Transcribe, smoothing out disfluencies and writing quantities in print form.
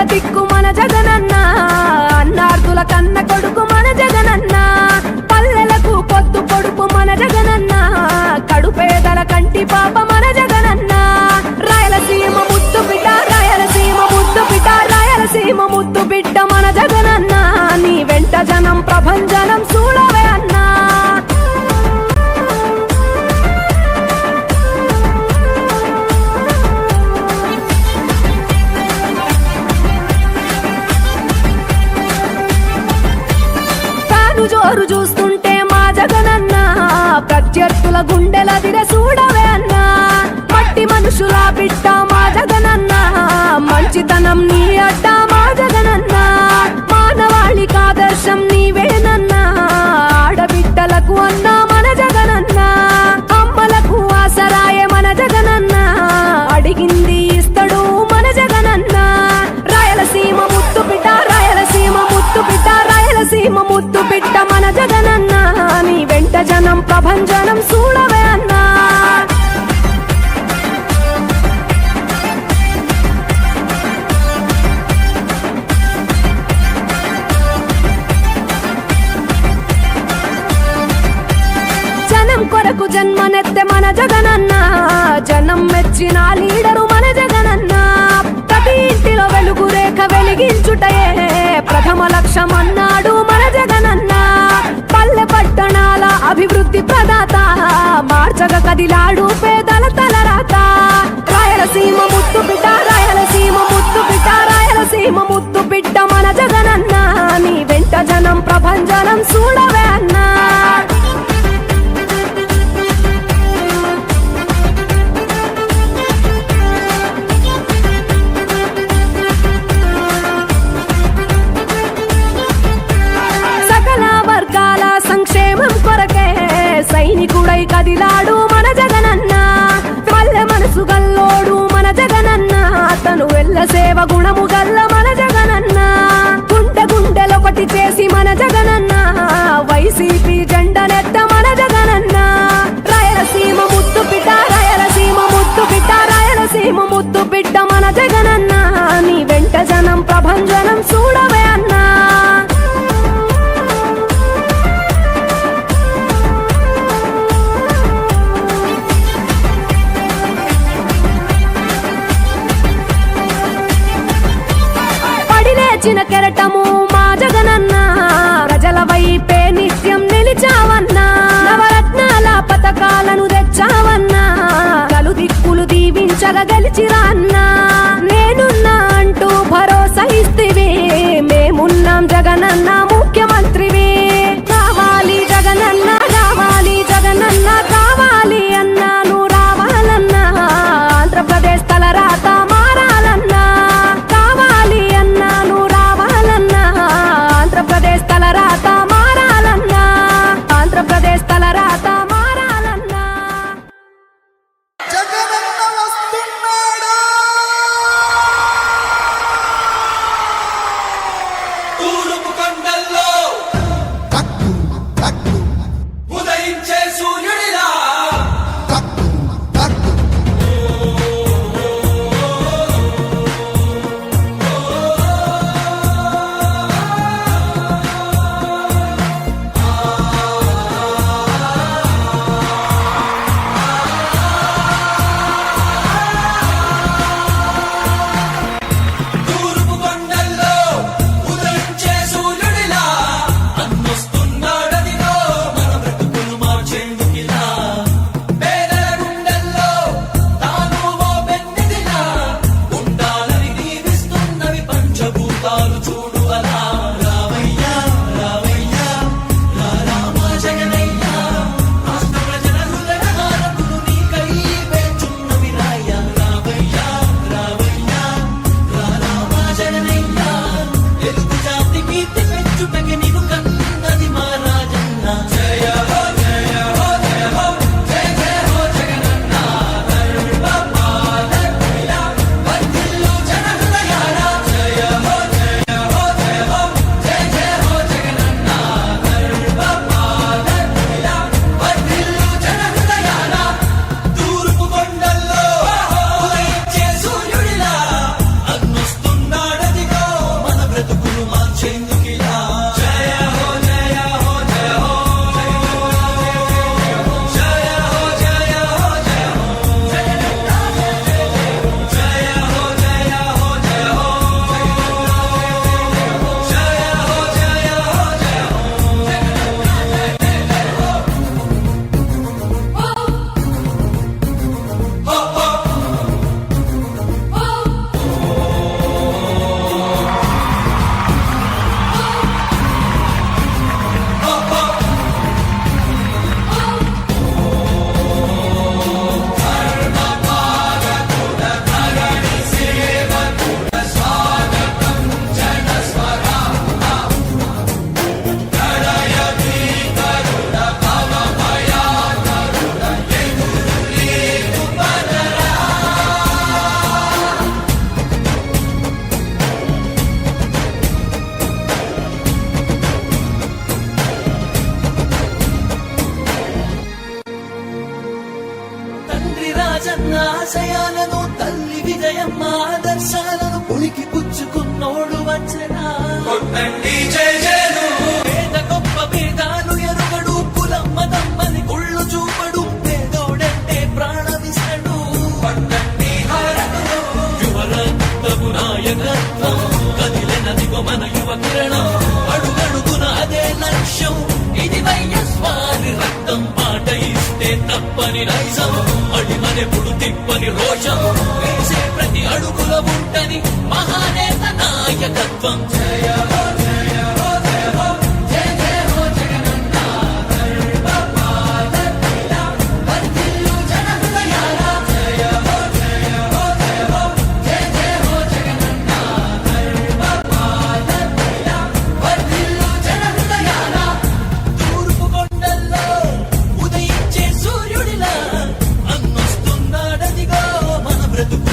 దిక్కు మన జగనన్న, అన్నార్థుల కన్న కొడుకు మన జగనన్న, పల్లెలకు పొద్దు పొడుపు మన జగనన్న, కడుపేదల కంటి పాప మన జగనన్న. రాయలసీమ ముద్దు బిడ్డ, రాయలసీమ ముద్దు బిడ్డ, రాయలసీమ ముద్దు బిడ్డ మన జగనన్న, నీ వెంట జనం ప్రభంజనం చూడవే అన్నా. జోరు చూస్తుంటే మా జగనన్న, ప్రత్యర్థుల గుండెల దిర చూడవే అన్నా. మట్టి మనుషుల బిడ్డ మా జగనన్న, మంచితనం నీ అడ్డ మా జగనన్న, మానవాళికి ఆదర్శం నీవేనన్నా. ఆడబిడ్డలకు అన్న మన జగనన్న, అమ్మలకు ఆసరాయే మన జగనన్న, అడిగింది ఇస్తడు మన జగనన్న. రాయలసీమ ముద్దు బిడ్డ, రాయలసీమ ముద్దు బిడ్డ, రాయలసీమ ముద్దు బిడ్డ మన జగనన్న, నీ వెంట జనం ప్రభంజనం చూడవే అన్నా. జనం కొరకు జన్మనెత్తే మన జగనన్న, జనం మెచ్చిన లీడరు మన జగనన్న. ప్రతి ఇంటిలో వెలుగు రేఖ వెలిగించుటయే ప్రథమ లక్ష్యం అన్నాడు మన జగనన్న. పల్లె పట్టణాల అభివృద్ధి ప్రదాత, మార్చగ కదిలాడు పేదల తలరాత. రాయలసీమ ముద్దు బిడ్డ, రాయలసీమ ముద్దు బిడ్డ, రాయలసీమ ముద్దు బిడ్డ మన జగనన్న, నీ వెంట జనం ప్రభంజనం చూడవే అన్నా. సంక్షేమం కొరకే సైనికుడై కదిలాడు మన జగనన్న. పల్లె మనసు గల్లోడు మన జగనన్న, తను వెళ్ళ సేవ గుణము గల్ల మన జగనన్న. గుండె గుండెలొకటి చేసి మన జగనన్న, వైసీపీ జెండనెత్త మన జగనన్న. రాయలసీమ ముద్దు బిడ్డ, రాయలసీమ ముద్దు బిడ్డ, రాయలసీమ ముద్దు బిడ్డ మన జగనన్న, నీ వెంట జనం ప్రభంజనం చూడవే అన్నా. చిన్న కెరటము మా జగనన్న, ప్రజల వైపే నిత్యం నిలిచావన్నా. నవరత్నాల పథకాలను తెచ్చావన్నా, కలు దిక్కులు దీవించగా గెలిచిరా అన్నా. నేనున్నా అంటూ భరోసా ఇస్తివి, మేమున్నాం జగనన్న ముఖ్యమంత్రివి. కావాలి జగనన్న, కావాలి జగనన్న, కావాలి అన్నా నువ్వు రావాలన్నా. ఆంధ్రప్రదేశ్ తలరాత మారాలన్నా, కావాలి అన్నా నువ్వు రావాలన్నా. ఆంధ్రప్రదేశ్ తలరాత మారాలన్నా, ఆంధ్రప్రదేశ్ తలరాత మారాలన్నా. జగనన్న వస్తున్నాడు. ఆశయాలను తల్లి విజయమ్మ ఆదర్శాలను పులికి పుచ్చుకున్నోడు వచ్చనా కొట్టండి జై జయను పేద గొప్ప భేదాలు ఎరుగడు కులం మతమ్మని కుళ్ళు చూపడు పేదోడంటే ప్రాణమిస్తడు కొట్టండి హారతులు యువరక్తము నాయకత్వం కదిలినదిగో మన యువ కిరణం అడుగడుగున అదే లక్ష్యం ఇది వైఎస్వారి రక్తం పాట ఇస్తే తప్పని నైజం అడిమనెప్పుడు తిప్పని రోషం వేసే ప్రతి అడుగుల ఉంటని మహానేత నాయకత్వం జయ హో జయ హో జయ హో జయ జయ హో జగనన్న ధర్మపాలకుల వర్ధిల్లు జన హృదయాల జయ హో జయ హో జయ హో జయ జయ హో జగనన్న ధర్మపాలకుల వర్ధిల్లు జన హృదయాల తూర్పు కొండల్లో ఉదయించే సూర్యుడిలా అన్నొస్తున్నాడదిగో మన బ్రతుకు